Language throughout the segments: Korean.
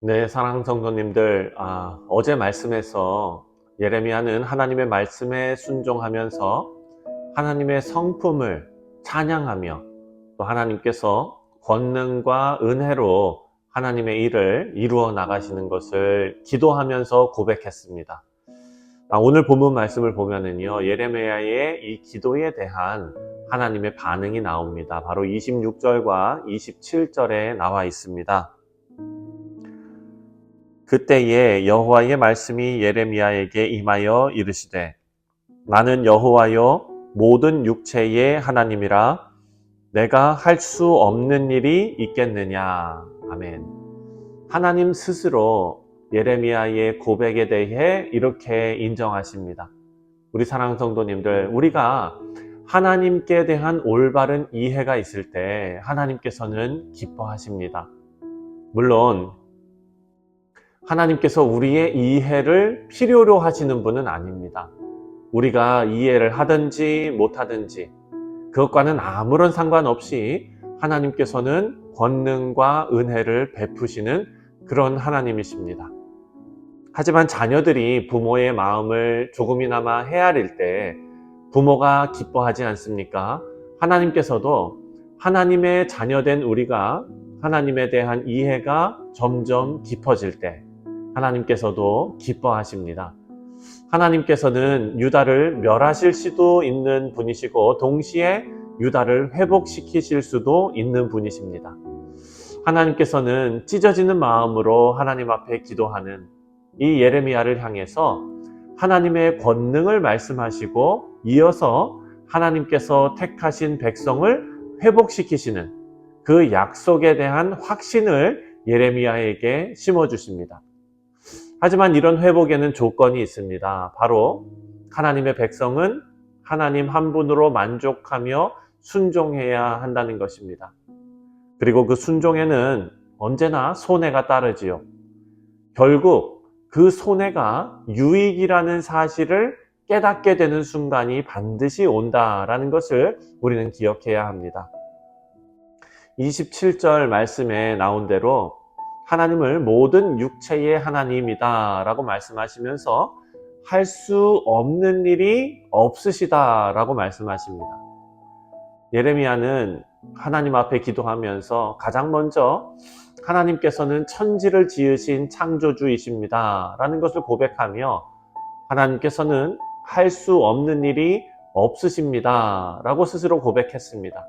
네, 사랑하는 성도님들, 어제 말씀에서 예레미야는 하나님의 말씀에 순종하면서 하나님의 성품을 찬양하며 또 하나님께서 권능과 은혜로 하나님의 일을 이루어 나가시는 것을 기도하면서 고백했습니다. 오늘 본문 말씀을 보면은요, 예레미야의 이 기도에 대한 하나님의 반응이 나옵니다. 바로 26절과 27절에 나와 있습니다. 그때에 여호와의 말씀이 예레미야에게 임하여 이르시되, 나는 여호와여 모든 육체의 하나님이라. 내가 할 수 없는 일이 있겠느냐. 아멘. 하나님 스스로 예레미야의 고백에 대해 이렇게 인정하십니다. 우리 사랑하는 성도님들, 우리가 하나님께 대한 올바른 이해가 있을 때 하나님께서는 기뻐하십니다. 물론 하나님께서 우리의 이해를 필요로 하시는 분은 아닙니다. 우리가 이해를 하든지 못하든지 그것과는 아무런 상관없이 하나님께서는 권능과 은혜를 베푸시는 그런 하나님이십니다. 하지만 자녀들이 부모의 마음을 조금이나마 헤아릴 때 부모가 기뻐하지 않습니까? 하나님께서도 하나님의 자녀된 우리가 하나님에 대한 이해가 점점 깊어질 때 하나님께서도 기뻐하십니다. 하나님께서는 유다를 멸하실 수도 있는 분이시고 동시에 유다를 회복시키실 수도 있는 분이십니다. 하나님께서는 찢어지는 마음으로 하나님 앞에 기도하는 이 예레미야를 향해서 하나님의 권능을 말씀하시고 이어서 하나님께서 택하신 백성을 회복시키시는 그 약속에 대한 확신을 예레미야에게 심어주십니다. 하지만 이런 회복에는 조건이 있습니다. 바로 하나님의 백성은 하나님 한 분으로 만족하며 순종해야 한다는 것입니다. 그리고 그 순종에는 언제나 손해가 따르지요. 결국 그 손해가 유익이라는 사실을 깨닫게 되는 순간이 반드시 온다라는 것을 우리는 기억해야 합니다. 27절 말씀에 나온 대로 하나님을 모든 육체의 하나님이다 라고 말씀하시면서 할 수 없는 일이 없으시다 라고 말씀하십니다. 예레미야는 하나님 앞에 기도하면서 가장 먼저 하나님께서는 천지를 지으신 창조주이십니다 라는 것을 고백하며 하나님께서는 할 수 없는 일이 없으십니다 라고 스스로 고백했습니다.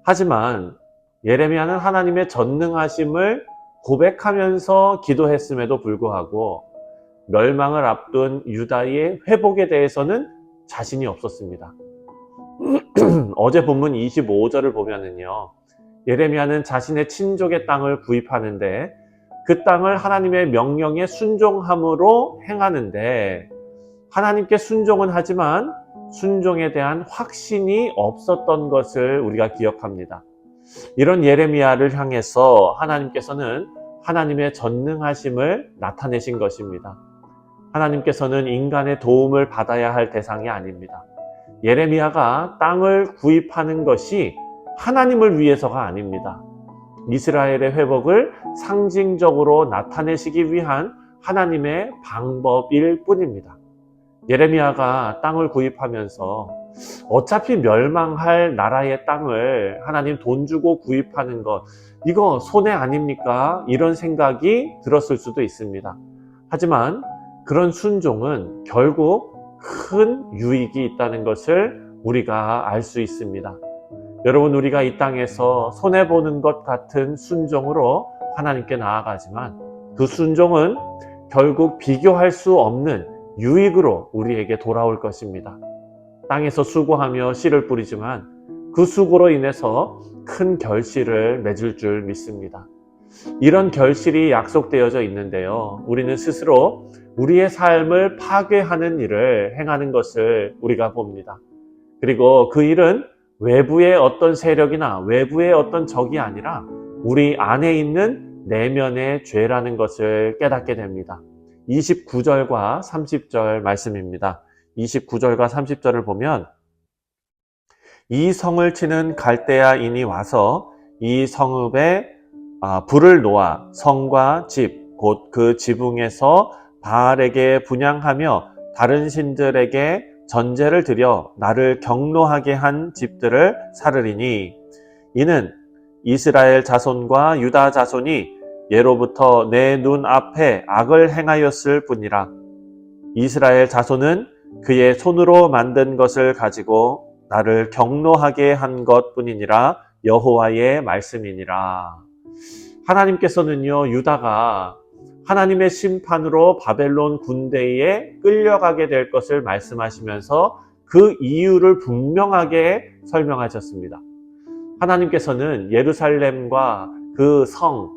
하지만 예레미야는 하나님의 전능하심을 고백하면서 기도했음에도 불구하고 멸망을 앞둔 유다의 회복에 대해서는 자신이 없었습니다. 어제 본문 25절을 보면은요, 예레미야는 자신의 친족의 땅을 구입하는데 그 땅을 하나님의 명령에 순종함으로 행하는데 하나님께 순종은 하지만 순종에 대한 확신이 없었던 것을 우리가 기억합니다. 이런 예레미야를 향해서 하나님께서는 하나님의 전능하심을 나타내신 것입니다. 하나님께서는 인간의 도움을 받아야 할 대상이 아닙니다. 예레미야가 땅을 구입하는 것이 하나님을 위해서가 아닙니다. 이스라엘의 회복을 상징적으로 나타내시기 위한 하나님의 방법일 뿐입니다. 예레미야가 땅을 구입하면서 어차피 멸망할 나라의 땅을 하나님 돈 주고 구입하는 것, 이거 손해 아닙니까? 이런 생각이 들었을 수도 있습니다. 하지만 그런 순종은 결국 큰 유익이 있다는 것을 우리가 알 수 있습니다. 여러분, 우리가 이 땅에서 손해보는 것 같은 순종으로 하나님께 나아가지만 그 순종은 결국 비교할 수 없는 유익으로 우리에게 돌아올 것입니다. 땅에서 수고하며 씨를 뿌리지만 그 수고로 인해서 큰 결실을 맺을 줄 믿습니다. 이런 결실이 약속되어져 있는데요, 우리는 스스로 우리의 삶을 파괴하는 일을 행하는 것을 우리가 봅니다. 그리고 그 일은 외부의 어떤 세력이나 외부의 어떤 적이 아니라 우리 안에 있는 내면의 죄라는 것을 깨닫게 됩니다. 29절과 30절 말씀입니다. 29절과 30절을 보면 이 성을 치는 갈대아인이 와서 이 성읍에 불을 놓아 성과 집 곧 그 지붕에서 바알에게 분향하며 다른 신들에게 전제를 드려 나를 경노하게 한 집들을 살으리니 이는 이스라엘 자손과 유다 자손이 예로부터 내 눈 앞에 악을 행하였을 뿐이라. 이스라엘 자손은 그의 손으로 만든 것을 가지고 나를 경노하게 한 것뿐이니라. 여호와의 말씀이니라. 하나님께서는요, 유다가 하나님의 심판으로 바벨론 군대에 끌려가게 될 것을 말씀하시면서 그 이유를 분명하게 설명하셨습니다. 하나님께서는 예루살렘과 그 성,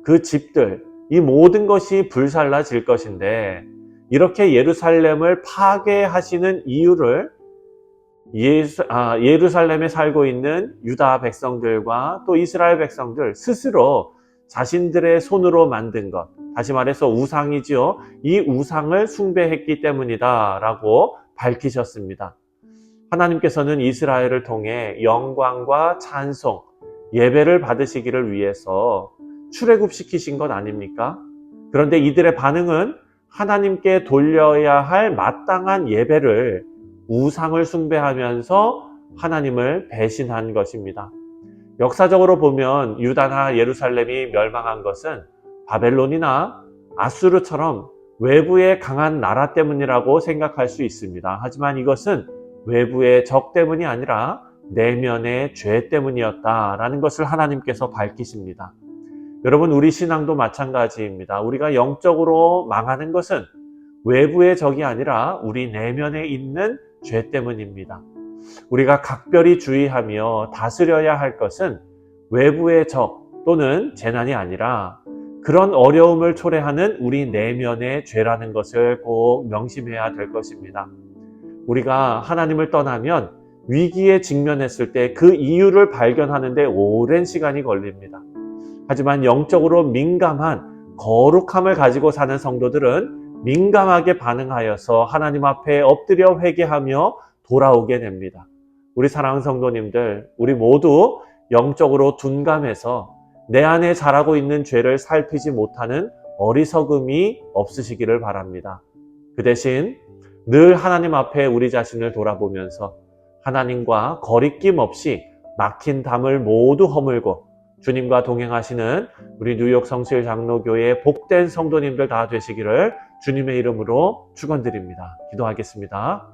그 집들, 이 모든 것이 불살라질 것인데 이렇게 예루살렘을 파괴하시는 이유를 예루살렘에 살고 있는 유다 백성들과 또 이스라엘 백성들 스스로 자신들의 손으로 만든 것, 다시 말해서 우상이지요. 이 우상을 숭배했기 때문이다 라고 밝히셨습니다. 하나님께서는 이스라엘을 통해 영광과 찬송, 예배를 받으시기를 위해서 출애굽시키신 것 아닙니까? 그런데 이들의 반응은 하나님께 돌려야 할 마땅한 예배를 우상을 숭배하면서 하나님을 배신한 것입니다. 역사적으로 보면 유다나 예루살렘이 멸망한 것은 바벨론이나 아수르처럼 외부의 강한 나라 때문이라고 생각할 수 있습니다. 하지만 이것은 외부의 적 때문이 아니라 내면의 죄 때문이었다라는 것을 하나님께서 밝히십니다. 여러분, 우리 신앙도 마찬가지입니다. 우리가 영적으로 망하는 것은 외부의 적이 아니라 우리 내면에 있는 죄 때문입니다. 우리가 각별히 주의하며 다스려야 할 것은 외부의 적 또는 재난이 아니라 그런 어려움을 초래하는 우리 내면의 죄라는 것을 꼭 명심해야 될 것입니다. 우리가 하나님을 떠나면 위기에 직면했을 때 그 이유를 발견하는 데 오랜 시간이 걸립니다. 하지만 영적으로 민감한 거룩함을 가지고 사는 성도들은 민감하게 반응하여서 하나님 앞에 엎드려 회개하며 돌아오게 됩니다. 우리 사랑하는 성도님들, 우리 모두 영적으로 둔감해서 내 안에 자라고 있는 죄를 살피지 못하는 어리석음이 없으시기를 바랍니다. 그 대신 늘 하나님 앞에 우리 자신을 돌아보면서 하나님과 거리낌 없이 막힌 담을 모두 허물고 주님과 동행하시는 우리 뉴욕 성실 장로교회 복된 성도님들 다 되시기를 주님의 이름으로 축원드립니다. 기도하겠습니다.